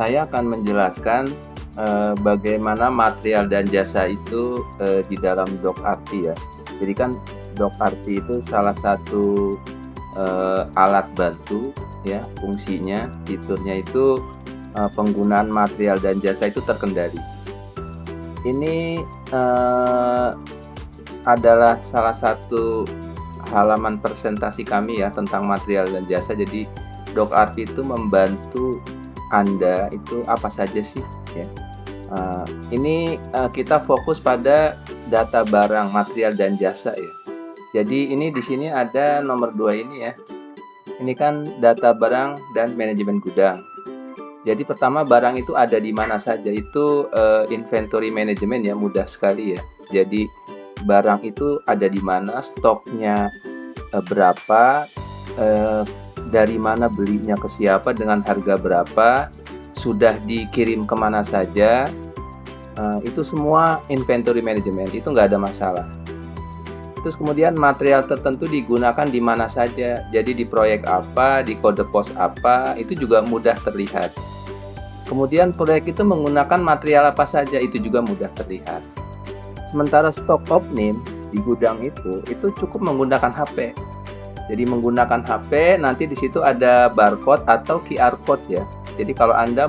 saya akan menjelaskan bagaimana material dan jasa itu di dalam DocRT ya. Jadi kan DocRT itu salah satu alat bantu ya, fungsinya, fiturnya itu penggunaan material dan jasa itu terkendali. Ini adalah salah satu halaman presentasi kami ya tentang material dan jasa. Jadi DocRT itu membantu Anda itu apa saja sih ya. Ini kita fokus pada data barang, material dan jasa ya. Jadi ini di sini ada nomor 2 ini ya. Ini kan data barang dan manajemen gudang. Jadi pertama barang itu ada di mana saja, itu inventory management ya, mudah sekali ya. Jadi barang itu ada di mana, stoknya berapa, dari mana belinya ke siapa, dengan harga berapa, sudah dikirim kemana saja, itu semua inventory management, itu nggak ada masalah. Terus kemudian material tertentu digunakan di mana saja, jadi di proyek apa, di kode pos apa, itu juga mudah terlihat. Kemudian proyek itu menggunakan material apa saja, itu juga mudah terlihat. Sementara stok opnim di gudang itu cukup menggunakan HP. Jadi menggunakan HP, nanti di situ ada barcode atau QR code ya. Jadi kalau Anda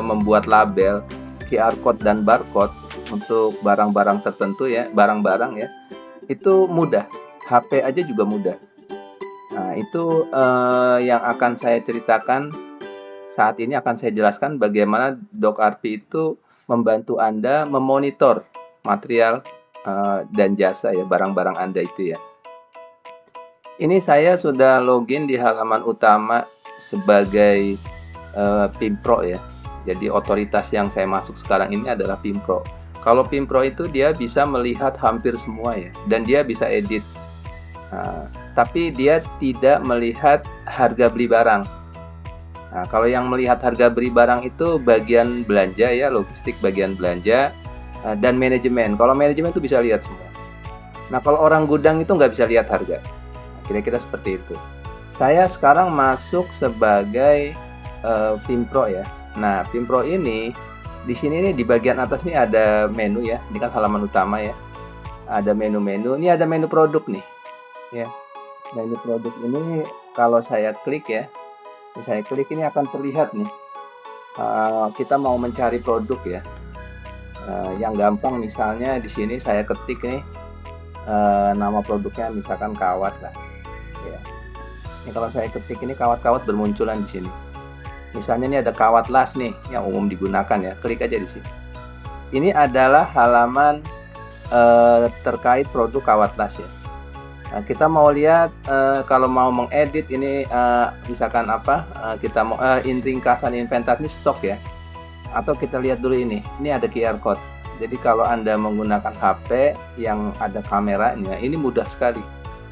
membuat label QR code dan barcode untuk barang-barang tertentu ya, barang-barang ya, itu mudah. HP aja juga mudah. Nah, itu yang akan saya ceritakan saat ini. Akan saya jelaskan bagaimana DocRT itu membantu Anda memonitor material dan jasa ya, barang-barang Anda itu ya. Ini saya sudah login di halaman utama sebagai Pimpro ya. Jadi otoritas yang saya masuk sekarang ini adalah Pimpro. Kalau Pimpro itu dia bisa melihat hampir semua ya, dan dia bisa edit. Tapi dia tidak melihat harga beli barang. Nah, kalau yang melihat harga beli barang itu bagian belanja ya, logistik bagian belanja, dan manajemen. Kalau manajemen itu bisa lihat semua. Nah, kalau orang gudang itu nggak bisa lihat harga. Kira-kira seperti itu. Saya sekarang masuk sebagai Pimpro ya. Nah, Pimpro ini di sini nih di bagian atas nih ada menu ya. Ini kan halaman utama ya. Ada menu-menu. Ini ada menu produk nih. Ya. Menu produk ini kalau saya klik ya. Saya klik ini akan terlihat nih. Kita mau mencari produk ya. Yang gampang misalnya di sini saya ketik nih nama produknya misalkan kawat lah. Ya. Ini kalau saya ketik ini kawat-kawat bermunculan di sini. Misalnya ini ada kawat las nih yang umum digunakan ya. Klik aja di sini. Ini adalah halaman terkait produk kawat las ya. Nah, kita mau lihat kalau mau mengedit ini misalkan apa? Kita mau ringkasan inventar ini stok ya. Atau kita lihat dulu ini. Ini ada QR code. Jadi kalau Anda menggunakan HP yang ada kameranya, ini mudah sekali.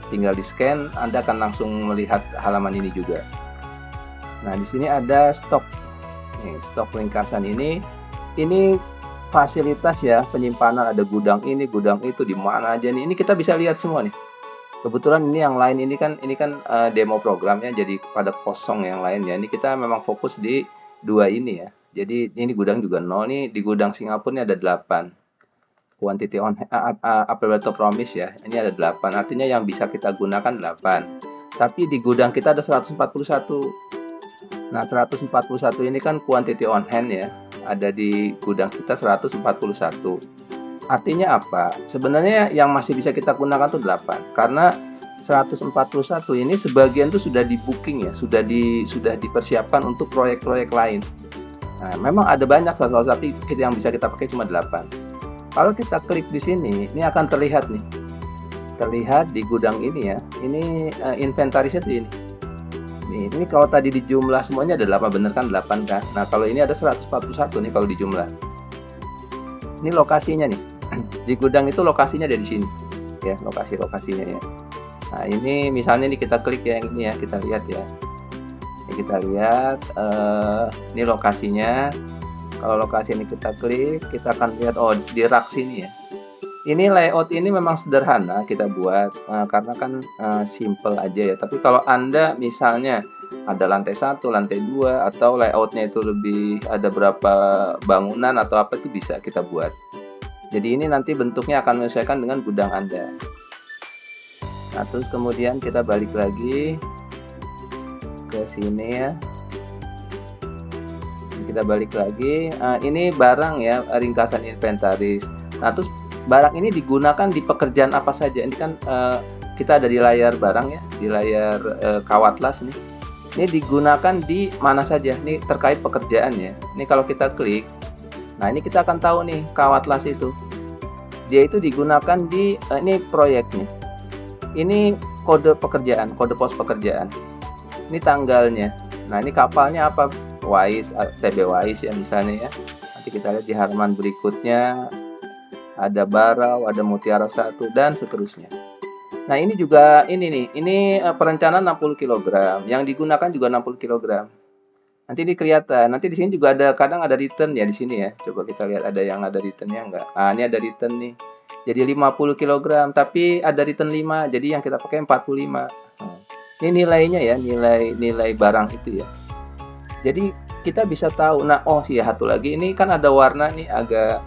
Tinggal di scan, Anda akan langsung melihat halaman ini juga. Nah, di sini ada stok. Nih, stok ringkasan ini fasilitas ya, penyimpanan, ada gudang ini, gudang itu, di mana aja nih. Ini kita bisa lihat semua nih. Kebetulan ini yang lain ini kan demo programnya, jadi pada kosong yang lain ya. Ini kita memang fokus di 2 ini ya. Jadi ini gudang juga 0 nih, di gudang Singapura ini ada 8. Quantity on available to promise ya. Ini ada 8. Artinya yang bisa kita gunakan 8. Tapi di gudang kita ada 141. Nah, 141 ini kan quantity on hand ya. Ada di gudang kita 141. Artinya apa? Sebenarnya yang masih bisa kita gunakan tuh 8. Karena 141 ini sebagian tuh sudah di booking ya, sudah dipersiapkan untuk proyek-proyek lain. Nah, memang ada banyak, tapi yang bisa kita pakai cuma 8. Kalau kita klik di sini, ini akan terlihat nih. Terlihat di gudang ini ya. Ini inventarisnya tuh ini. Ini kalau tadi di jumlah semuanya ada 8, bener kan 8 kan? Nah, kalau ini ada 141 nih kalau di jumlah. Ini lokasinya nih. Di gudang itu lokasinya ada di sini. Ya, lokasinya ya. Nah, ini misalnya nih kita klik ya, yang ini ya, kita lihat ya. Ini kita lihat ini lokasinya. Kalau lokasi ini kita klik, kita akan lihat di rak sini ya. Ini layout ini memang sederhana kita buat karena kan simple aja ya. Tapi kalau Anda misalnya ada lantai 1, lantai 2, atau layoutnya itu lebih ada berapa bangunan atau apa itu bisa kita buat. Jadi ini nanti bentuknya akan menyesuaikan dengan gudang Anda. Nah, terus kemudian kita balik lagi ke sini ya. Kita balik lagi. Ini barang ya, ringkasan inventaris. Nah, terus barang ini digunakan di pekerjaan apa saja? Ini kan kita ada di layar barang ya, di layar Kawatlas nih. Ini digunakan di mana saja? Ini terkait pekerjaannya. Ini kalau kita klik, nah ini kita akan tahu nih Kawatlas itu. Dia itu digunakan di ini proyeknya. Ini kode pekerjaan, kode pos pekerjaan. Ini tanggalnya. Nah ini kapalnya apa? Wais, TB Wais ya misalnya ya. Nanti kita lihat di halaman berikutnya. Ada Barau, ada Mutiara 1 dan seterusnya. Nah ini juga ini perencanaan 60 kg. Yang digunakan juga 60 kg. Nanti ini kelihatan. Nanti di sini juga ada kadang ada return ya di sini ya. Coba kita lihat ada yang ada returnnya enggak. Nah ini ada return nih. Jadi 50 kg tapi ada return 5. Jadi yang kita pakai 45. Nah, ini nilainya ya, nilai barang itu ya. Jadi kita bisa tahu. Nah, oh sih satu lagi ini kan ada warna nih agak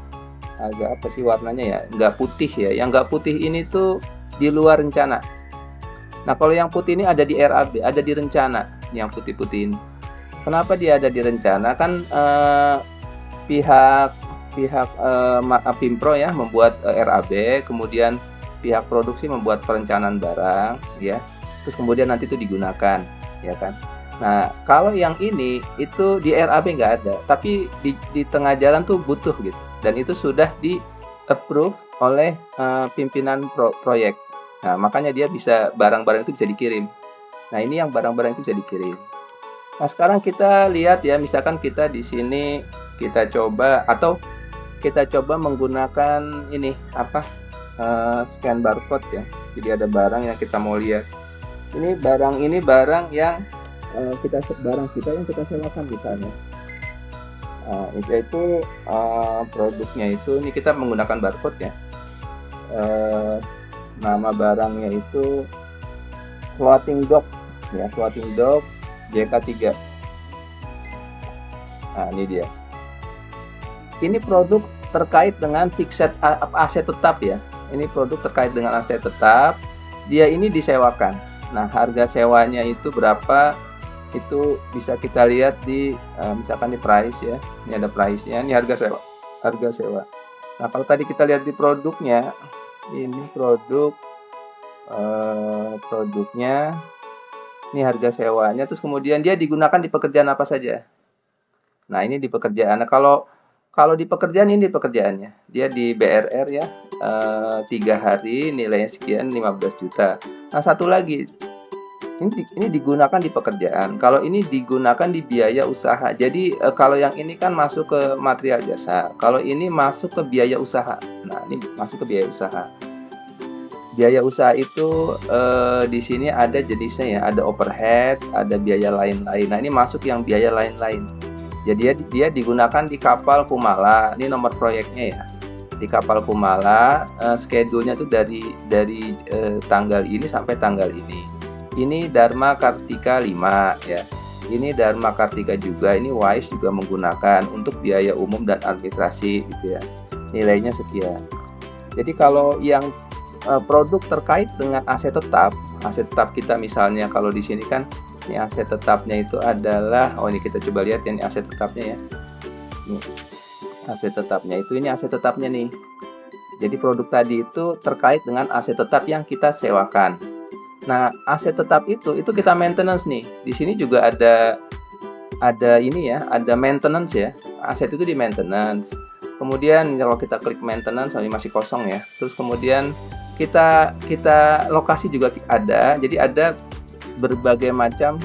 apa sih warnanya ya? Enggak putih ya. Yang enggak putih ini tuh di luar rencana. Nah, kalau yang putih ini ada di RAB, ada di rencana. Yang putih-putih ini. Kenapa dia ada di rencana? Kan pihak Pimpro ya membuat RAB, kemudian pihak produksi membuat perencanaan barang, ya. Terus kemudian nanti itu digunakan, ya kan? Nah, kalau yang ini itu di RAB nggak ada, tapi di tengah jalan tuh butuh gitu, dan itu sudah di approve oleh pimpinan proyek. Nah, makanya dia bisa barang-barang itu bisa dikirim. Nah, ini yang barang-barang itu bisa dikirim. Nah, sekarang kita lihat ya, misalkan kita di sini kita coba menggunakan ini scan barcode ya. Jadi ada barang yang kita mau lihat. Ini barang yang barang kita yang kita sewakan misalnya. Itu produknya itu ini kita menggunakan barcode ya. Nama barangnya itu floating dock ya, floating dock JK3. Nah, ini dia. Ini produk terkait dengan fixed aset tetap ya. Ini produk terkait dengan aset tetap. Dia ini disewakan. Nah, harga sewanya itu berapa? Itu bisa kita lihat di misalkan di price ya. Ini ada price-nya, ini harga sewa. Nah, kalau tadi kita lihat di produknya, ini produknya ini harga sewanya, terus kemudian dia digunakan di pekerjaan apa saja. Nah, ini di pekerjaan. Nah, kalau di pekerjaan ini pekerjaannya. Dia di BRR ya. 3 hari nilainya sekian 15 juta. Nah, satu lagi. Ini digunakan di pekerjaan. Kalau ini digunakan di biaya usaha. Jadi kalau yang ini kan masuk ke material jasa. Kalau ini masuk ke biaya usaha. Nah, ini masuk ke biaya usaha. Biaya usaha itu di sini ada jenisnya ya. Ada overhead, ada biaya lain-lain. Nah, ini masuk yang biaya lain-lain. Jadi dia digunakan di kapal Kumala. Ini nomor proyeknya ya. Di kapal Kumala, schedule-nya tuh dari tanggal ini sampai tanggal ini. Ini Dharma Kartika 5 ya. Ini Dharma Kartika juga. Ini Wise juga menggunakan untuk biaya umum dan administrasi gitu ya. Nilainya sekian. Jadi kalau yang produk terkait dengan aset tetap kita misalnya kalau di sini kan ini aset tetapnya itu adalah, ini kita coba lihat ya, ini aset tetapnya ya. Ini aset tetapnya itu, ini aset tetapnya nih. Jadi produk tadi itu terkait dengan aset tetap yang kita sewakan. Nah, aset tetap itu kita maintenance nih. Di sini juga ada ini ya, ada maintenance ya. Aset itu di maintenance. Kemudian kalau kita klik maintenance, ini masih kosong ya. Terus kemudian kita lokasi juga ada. Jadi ada berbagai macam,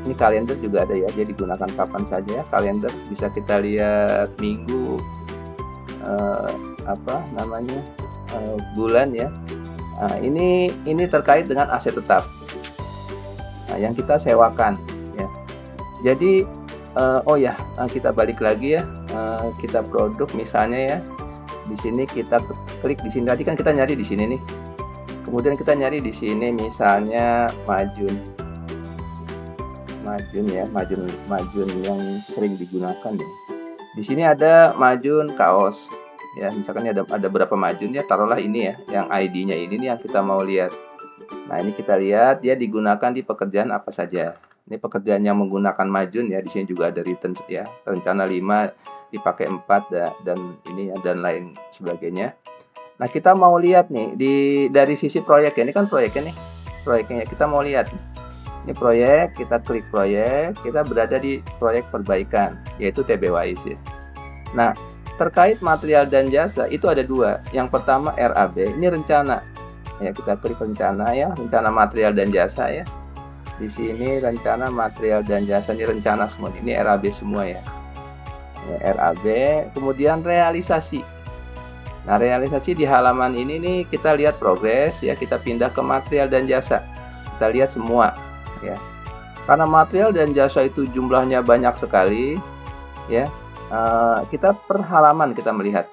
ini kalender juga ada ya, jadi digunakan kapan saja. Kalender bisa kita lihat minggu, bulan ya. Nah, ini terkait dengan aset tetap, yang kita sewakan ya. Jadi kita balik lagi ya, kita produk misalnya ya. Di sini kita klik di sini, tadi kan kita nyari di sini nih. Kemudian kita nyari di sini misalnya maju Majun ya, majun yang sering digunakan ya. Di sini ada majun kaos ya, misalkan ini ada berapa majun ya, taruhlah ini ya, yang ID-nya ini nih yang kita mau lihat. Nah, ini kita lihat dia digunakan di pekerjaan apa saja. Ini pekerjaan yang menggunakan majun ya, di sini juga ada written ya, rencana 5 dipakai 4 dan ini ya, dan lain sebagainya. Nah, kita mau lihat nih dari sisi proyek ya, ini kan proyeknya nih. Proyeknya kita mau lihat. Ini proyek, kita klik proyek, kita berada di proyek perbaikan, yaitu TB Wais ya. Nah, terkait material dan jasa itu ada dua. Yang pertama RAB, ini rencana. Ya, kita klik rencana ya, rencana material dan jasa ya. Di sini rencana material dan jasa, ini rencana semua, ini RAB semua ya. RAB, kemudian realisasi. Nah, realisasi di halaman ini nih kita lihat progres ya, kita pindah ke material dan jasa. Kita lihat semua ya. Karena material dan jasa itu jumlahnya banyak sekali ya. Kita per halaman kita melihat.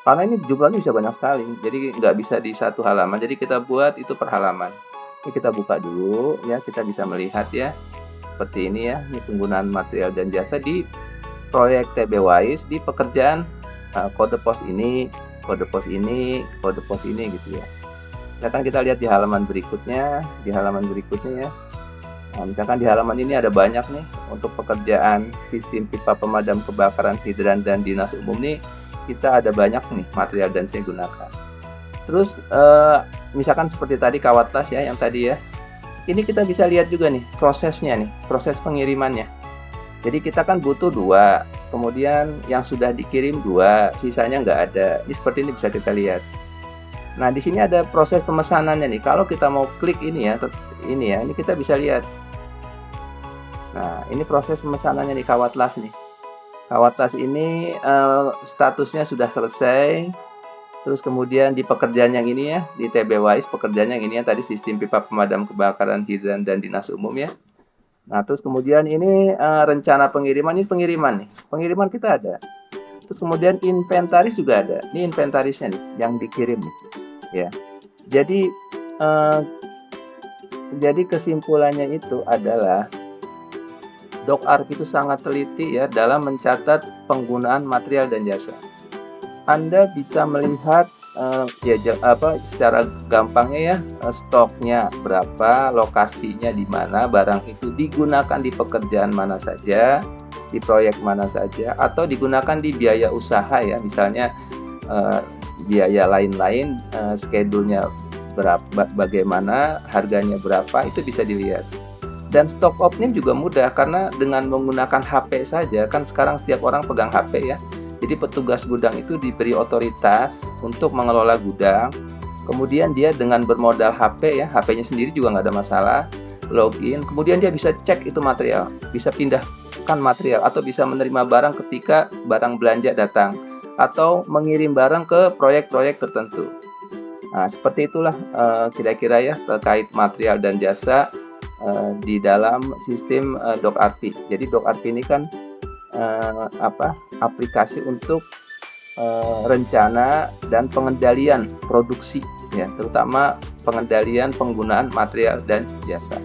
Karena ini jumlahnya bisa banyak sekali. Jadi nggak bisa di satu halaman. Jadi kita buat itu per halaman. Ini kita buka dulu ya, kita bisa melihat ya. Seperti ini ya, ini penggunaan material dan jasa di proyek TB Wais di pekerjaan kode pos ini, kode pos ini, kode pos ini gitu ya. Misalkan kita lihat di halaman berikutnya, ya. Nah, misalkan di halaman ini ada banyak nih untuk pekerjaan sistem pipa pemadam kebakaran hidran dan dinas umum nih, kita ada banyak nih material dan saya gunakan. Terus misalkan seperti tadi kawat tas ya, yang tadi ya. Ini kita bisa lihat juga nih prosesnya nih, proses pengirimannya. Jadi kita kan butuh 2, kemudian yang sudah dikirim 2, sisanya nggak ada. Ini seperti ini bisa kita lihat. Nah, di sini ada proses pemesanannya nih. Kalau kita mau klik ini ya, ini kita bisa lihat. Nah, ini proses pemesanannya nih, kawat las nih. Kawat las ini statusnya sudah selesai. Terus kemudian di pekerjaan yang ini ya, di TB Wais pekerjaan yang ini ya, tadi sistem pipa pemadam kebakaran hidran dan dinas umum ya. Nah, terus kemudian ini rencana pengiriman, ini pengiriman nih. Pengiriman kita ada. Terus kemudian inventaris juga ada. Ini inventarisnya nih yang dikirim nih. Ya. Jadi kesimpulannya itu adalah DocArch itu sangat teliti ya dalam mencatat penggunaan material dan jasa. Anda bisa melihat secara gampangnya ya, stoknya berapa, lokasinya di mana, barang itu digunakan di pekerjaan mana saja, di proyek mana saja, atau digunakan di biaya usaha ya, misalnya biaya lain-lain, schedule-nya berapa, bagaimana, harganya berapa, itu bisa dilihat. Dan stok opnim juga mudah karena dengan menggunakan HP saja, kan sekarang setiap orang pegang HP ya. Jadi petugas gudang itu diberi otoritas untuk mengelola gudang. Kemudian dia dengan bermodal HP ya, HP-nya sendiri juga nggak ada masalah, login. Kemudian dia bisa cek itu material, bisa pindahkan material, atau bisa menerima barang ketika barang belanja datang, atau mengirim barang ke proyek-proyek tertentu. Nah, seperti itulah kira-kira ya terkait material dan jasa di dalam sistem DocArch. Jadi DocArch ini kan aplikasi untuk rencana dan pengendalian produksi ya, terutama pengendalian penggunaan material dan jasa.